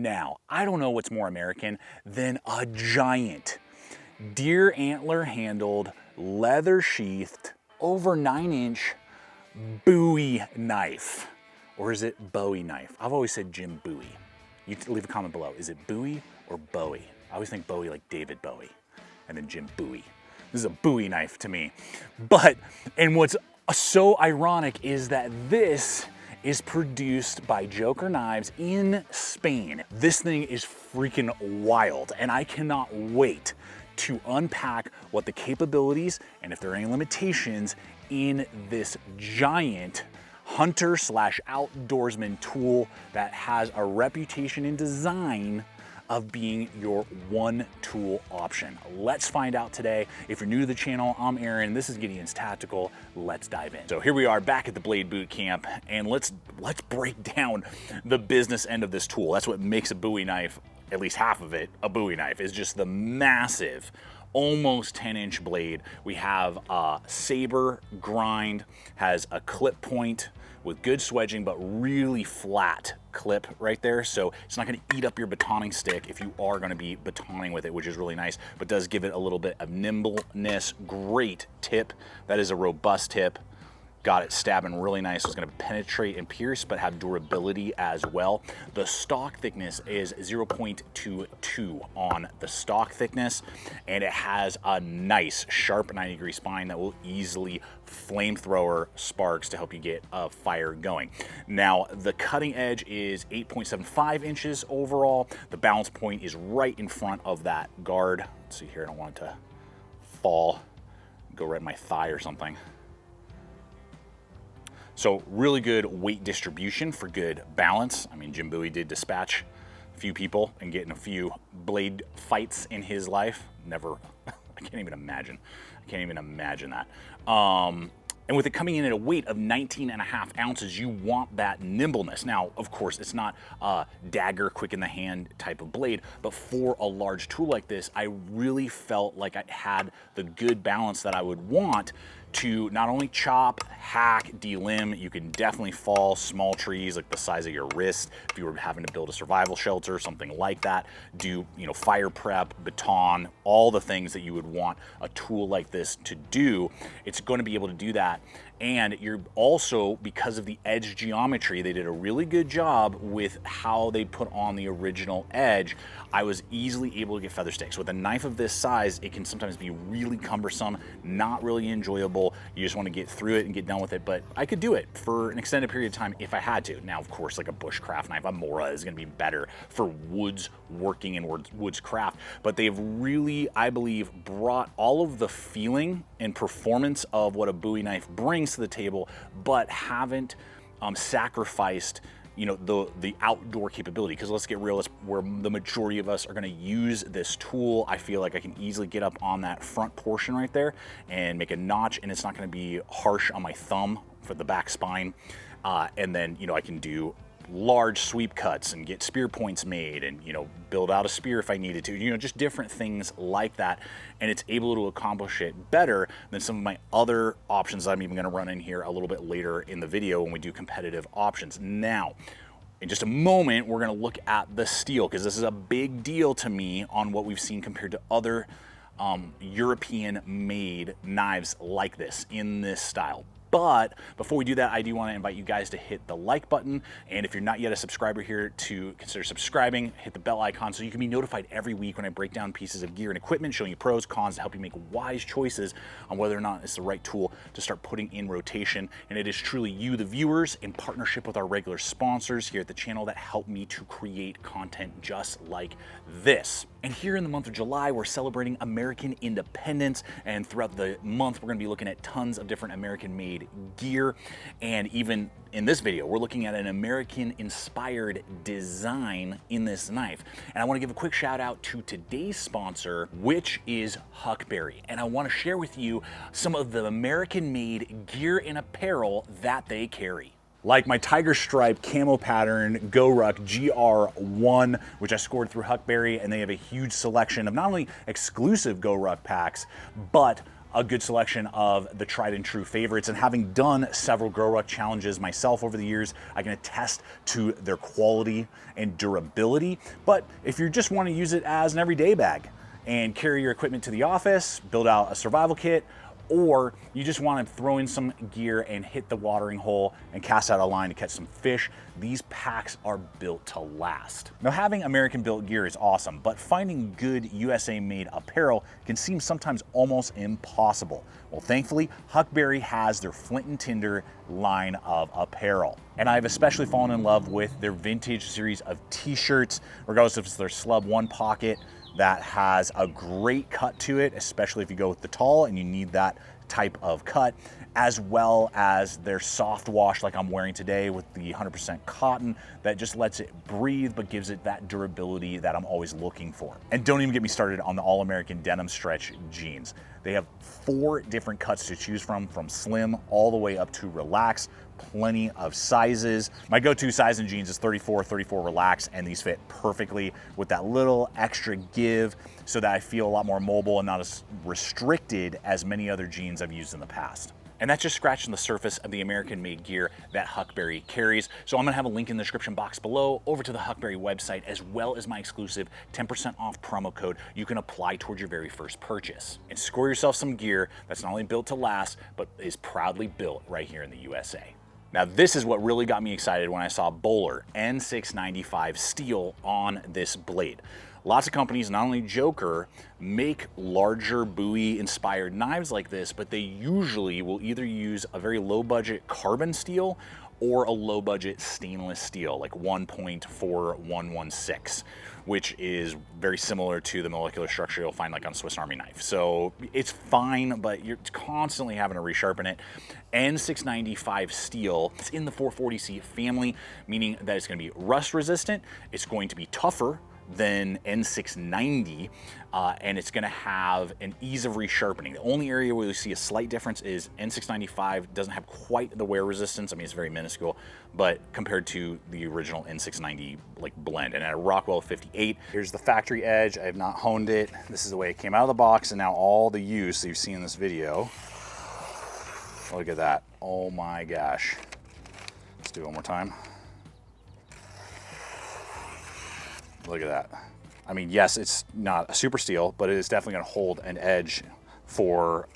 Now, I don't know what's more American than a giant deer antler handled, leather sheathed, over 9-inch Bowie knife. Or is it Bowie knife? I've always said Jim Bowie. You can leave a comment below. Is it Bowie or Bowie? I always think Bowie like David Bowie, and then Jim Bowie. This is a Bowie knife to me. And what's so ironic is that this is produced by Joker Knives in Spain. This thing is freaking wild, and I cannot wait to unpack what the capabilities and if there are any limitations in this giant hunter slash outdoorsman tool that has a reputation in design of being your one tool option. Let's find out today. If you're new to the channel, I'm Aaron, this is Gideonstactical. Let's dive in. So here we are back at the Blade Boot Camp, and let's break down the business end of this tool. That's what makes a Bowie knife, at least half of it, a Bowie knife, is just the massive, almost 10-inch blade. We have a saber grind, has a clip point with good swedging, but really flat clip right there. So it's not gonna eat up your batoning stick if you are gonna be batoning with it, which is really nice, but does give it a little bit of nimbleness. Great tip. That is a robust tip. Got it stabbing really nice. It's gonna penetrate and pierce, but have durability as well. The stock thickness is 0.22 on the stock thickness, and it has a nice sharp 90-degree spine that will easily flamethrower sparks to help you get a fire going. Now, the cutting edge is 8.75 inches overall. The balance point is right in front of that guard. Let's see here, I don't want it to fall, go right in my thigh or something. So really good weight distribution for good balance. I mean, Jim Bowie did dispatch a few people and get in a few blade fights in his life. Never, I can't even imagine. I can't even imagine that. And with it coming in at a weight of 19.5 ounces, you want that nimbleness. Now, of course, it's not a dagger, quick in the hand type of blade, but for a large tool like this, I really felt like I had the good balance that I would want to not only chop, hack, delimb. You can definitely fall small trees like the size of your wrist if you were having to build a survival shelter, something like that. Do, you know, fire prep, baton, all the things that you would want a tool like this to do. It's going to be able to do that. And you're also, because of the edge geometry, they did a really good job with how they put on the original edge. I was easily able to get feather sticks. With a knife of this size, it can sometimes be really cumbersome, not really enjoyable. You just want to get through it and get done with it, but I could do it for an extended period of time if I had to. Now, of course, like a bushcraft knife, a Mora is going to be better for woods working and woods craft, but they've really, I believe, brought all of the feeling and performance of what a Bowie knife brings to the table, but haven't sacrificed, you know, the outdoor capability. Because let's get real, it's where the majority of us are going to use this tool. I feel like I can easily get up on that front portion right there and make a notch, and it's not going to be harsh on my thumb for the back spine. And then, you know, I can do large sweep cuts and get spear points made and, you know, build out a spear if I needed to, you know, just different things like that. And it's able to accomplish it better than some of my other options I'm even going to run in here a little bit later in the video when we do competitive options. Now, in just a moment, we're going to look at the steel, because this is a big deal to me on what we've seen compared to other European-made knives like this in this style. But before we do that, I do want to invite you guys to hit the like button. And if you're not yet a subscriber here, to consider subscribing, hit the bell icon so you can be notified every week when I break down pieces of gear and equipment, showing you pros, cons, to help you make wise choices on whether or not it's the right tool to start putting in rotation. And it is truly you, the viewers, in partnership with our regular sponsors here at the channel, that help me to create content just like this. And here in the month of July, we're celebrating American independence. And throughout the month, we're going to be looking at tons of different American-made gear. And even in this video, we're looking at an American-inspired design in this knife. And I want to give a quick shout out to today's sponsor, which is HUCKBERRY. And I want to share with you some of the American-made gear and apparel that they carry. Like my tiger stripe camo pattern GoRuck GR1, which I scored through HUCKBERRY, and they have a huge selection of not only exclusive GoRuck packs, but a good selection of the tried and true favorites. And having done several Grow Ruck challenges myself over the years, I can attest to their quality and durability. But if you just want to use it as an everyday bag and carry your equipment to the office, build out a survival kit, or you just want to throw in some gear and hit the watering hole and cast out a line to catch some fish, these packs are built to last. Now, having American-built gear is awesome, but finding good USA-made apparel can seem sometimes almost impossible. Well, thankfully, Huckberry has their Flint and Tinder line of apparel. And I've especially fallen in love with their vintage series of t-shirts, regardless if it's their Slub One pocket, that has a great cut to it, especially if you go with the tall and you need that type of cut, as well as their soft wash like I'm wearing today with the 100% cotton that just lets it breathe but gives it that durability that I'm always looking for. And don't even get me started on the All-American denim stretch jeans. They have 4 different cuts to choose from slim all the way up to relax, plenty of sizes. My go-to size in jeans is 34 relax, and these fit perfectly with that little extra give so that I feel a lot more mobile and not as restricted as many other jeans I've used in the past. And that's just scratching the surface of the American-made gear that Huckberry carries. So I'm gonna have a link in the description box below over to the Huckberry website, as well as my exclusive 10% off promo code you can apply towards your very first purchase. And score yourself some gear that's not only built to last, but is proudly built right here in the USA. Now, this is what really got me excited when I saw Bowler N695 steel on this blade. Lots of companies, not only Joker, make larger Bowie inspired knives like this, but they usually will either use a very low budget carbon steel or a low budget stainless steel, like 1.4116, which is very similar to the molecular structure you'll find like on Swiss Army knife. So it's fine, but you're constantly having to resharpen it. N695 steel, it's in the 440C family, meaning that it's gonna be rust resistant, it's going to be tougher than N690, and it's gonna have an ease of resharpening. The only area where you see a slight difference is N695 doesn't have quite the wear resistance. I mean, it's very minuscule, but compared to the original N690 like blend. And at a Rockwell 58, here's the factory edge. I have not honed it. This is the way it came out of the box, and now all the use that you've seen in this video. Look at that. Oh my gosh. Let's do it one more time. Look at that. I mean, yes, it's not a super steel, but it is definitely gonna hold an edge for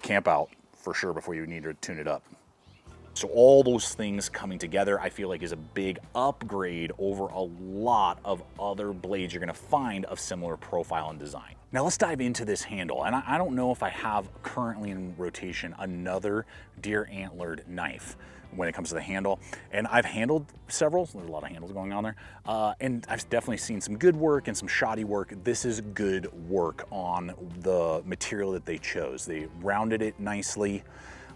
camp out for sure before you need to tune it up. So all those things coming together, I feel like is a big upgrade over a lot of other blades you're gonna find of similar profile and design. Now let's dive into this handle. And I don't know if I have currently in rotation another deer antlered knife when it comes to the handle. And I've handled several, so there's a lot of handles going on there. And I've definitely seen some good work and some shoddy work. This is good work on the material that they chose. They rounded it nicely,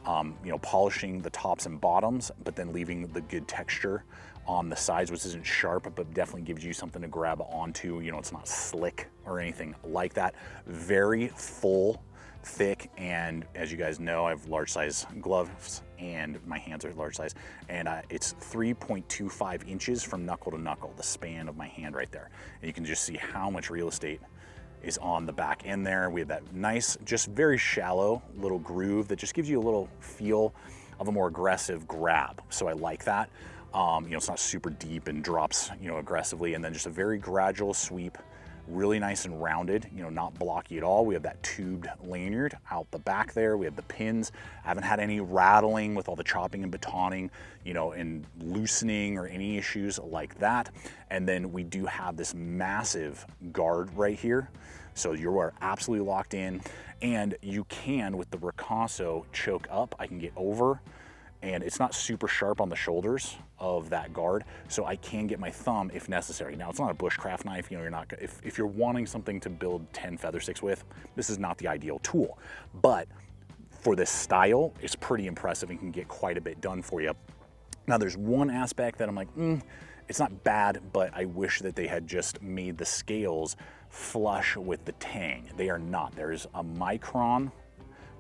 you know, polishing the tops and bottoms, but then leaving the good texture on the sides, which isn't sharp, but definitely gives you something to grab onto. You know, it's not slick or anything like that. Very full, thick, and as you guys know, I have large size gloves and my hands are large size, and it's 3.25 inches from knuckle to knuckle, the span of my hand right there. And you can just see how much real estate is on the back end there. We have that nice, just very shallow little groove that just gives you a little feel of a more aggressive grab. So I like that. You know, it's not super deep and drops, you know, aggressively, and then just a very gradual sweep, really nice and rounded, you know, not blocky at all. We have that tubed lanyard out the back there. We have the pins. I haven't had any rattling with all the chopping and batoning, you know, and loosening or any issues like that. And then we do have this massive guard right here. So you are absolutely locked in, and you can, with the Ricasso choke up, I can get over, and it's not super sharp on the shoulders of that guard, so I can get my thumb if necessary. Now, it's not a bushcraft knife, you know, you're not, if you're wanting something to build 10 feather sticks with, this is not the ideal tool. But for this style, it's pretty impressive and can get quite a bit done for you. Now, there's one aspect that I'm like, it's not bad, but I wish that they had just made the scales flush with the tang. They are not. There's a micron,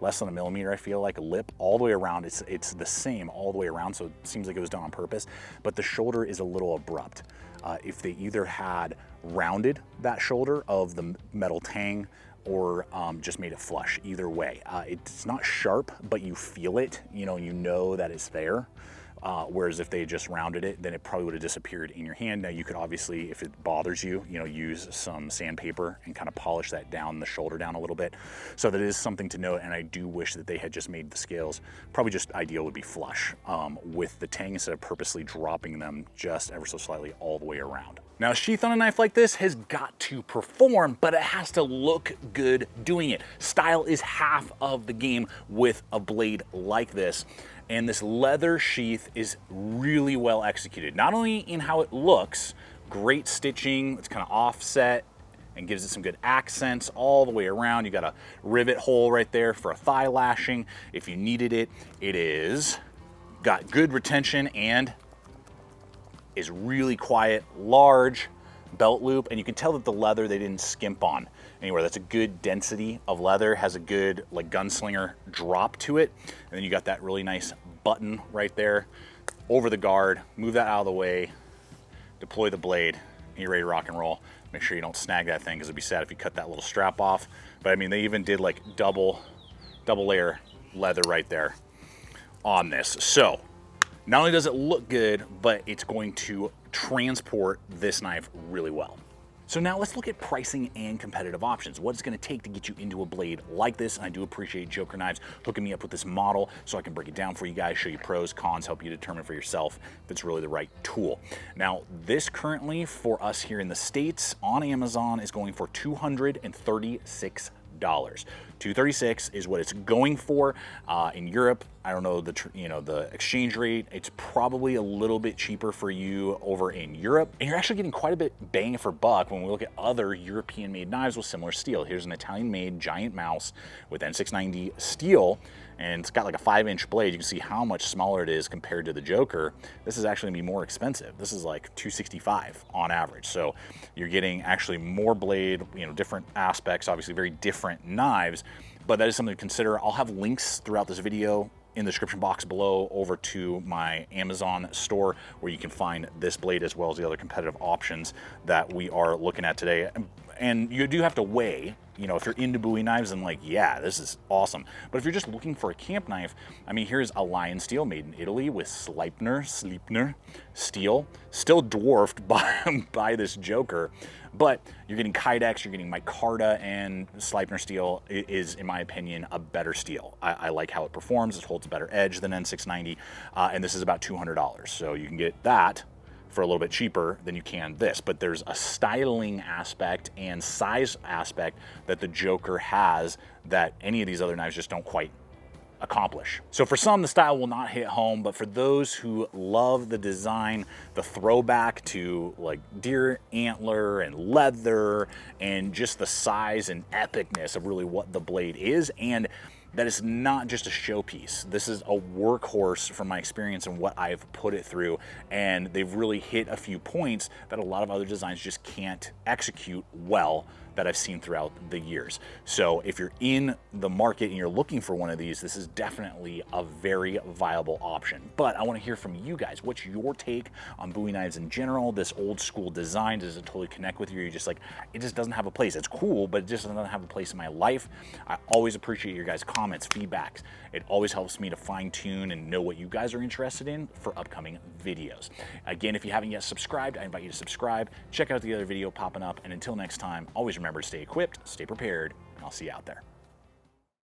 less than a millimeter, I feel like, a lip all the way around. It's the same all the way around, so it seems like it was done on purpose, but the shoulder is a little abrupt. If they either had rounded that shoulder of the metal tang or just made it flush. Either way, it's not sharp, but you feel it, you know that it's there. Whereas if they just rounded it, then it probably would have disappeared in your hand. Now you could obviously, if it bothers you, use some sandpaper and kind of polish that down, the shoulder down a little bit. So that is something to note, and I do wish that they had just made the scales, probably just ideal would be flush with the tang instead of purposely dropping them just ever so slightly all the way around. Now, a sheath on a knife like this has got to perform, but it has to look good doing it. Style is half of the game with a blade like this. And this leather sheath is really well executed. Not only in how it looks, great stitching, it's kind of offset and gives it some good accents all the way around. You got a rivet hole right there for a thigh lashing if you needed it. It is got good retention and is really quiet, large belt loop, and you can tell that the leather they didn't skimp on anywhere. That's a good density of leather, has a good like gunslinger drop to it, and then you got that really nice button right there over the guard. Move that out of the way, deploy the blade, and you're ready to rock and roll. Make sure you don't snag that thing, because it'd be sad if you cut that little strap off. But I mean, they even did like double layer leather right there on this. So not only does it look good, but it's going to transport this knife really well. So now let's look at pricing and competitive options. What it's gonna take to get you into a blade like this. And I do appreciate Joker Knives hooking me up with this model so I can break it down for you guys, show you pros, cons, help you determine for yourself if it's really the right tool. Now, this currently for us here in the States on Amazon is going for $236. $236 is what it's going for. In Europe, I don't know the exchange rate. It's probably a little bit cheaper for you over in Europe, and you're actually getting quite a bit bang for buck when we look at other European-made knives with similar steel. Here's an Italian-made giant mouse with N690 steel, and it's got like a 5-inch blade. You can see how much smaller it is compared to the Joker. This is actually gonna be more expensive. This is like $265 on average. So you're getting actually more blade, different aspects, obviously very different knives, but that is something to consider. I'll have links throughout this video in the description box below over to my Amazon store where you can find this blade as well as the other competitive options that we are looking at today. And you do have to weigh, if you're into Bowie knives, then like, yeah, this is awesome. But if you're just looking for a camp knife, I mean, here's a LIONSTEEL made in Italy with Sleipner steel, still dwarfed by this Joker. But you're getting Kydex, you're getting micarta, and Sleipner steel is, in my opinion, a better steel. I like how it performs. It holds a better edge than N690, and this is about $200. So you can get that for a little bit cheaper than you can this. But there's a styling aspect and size aspect that the Joker has that any of these other knives just don't quite accomplish. So for some, the style will not hit home, but for those who love the design, the throwback to like deer antler and leather and just the size and epicness of really what the blade is, and that is not just a showpiece. This is a workhorse from my experience and what I've put it through, and they've really hit a few points that a lot of other designs just can't execute well that I've seen throughout the years. So if you're in the market and you're looking for one of these, this is definitely a very viable option. But I want to hear from you guys. What's your take on Bowie knives in general? This old school design, does it totally connect with you? You're just like, it just doesn't have a place. It's cool, but it just doesn't have a place in my life. I always appreciate your guys' comments, feedbacks. It always helps me to fine tune and know what you guys are interested in for upcoming videos. Again, if you haven't yet subscribed, I invite you to subscribe. Check out the other video popping up. And until next time, always remember to stay equipped, stay prepared, and I'll see you out there.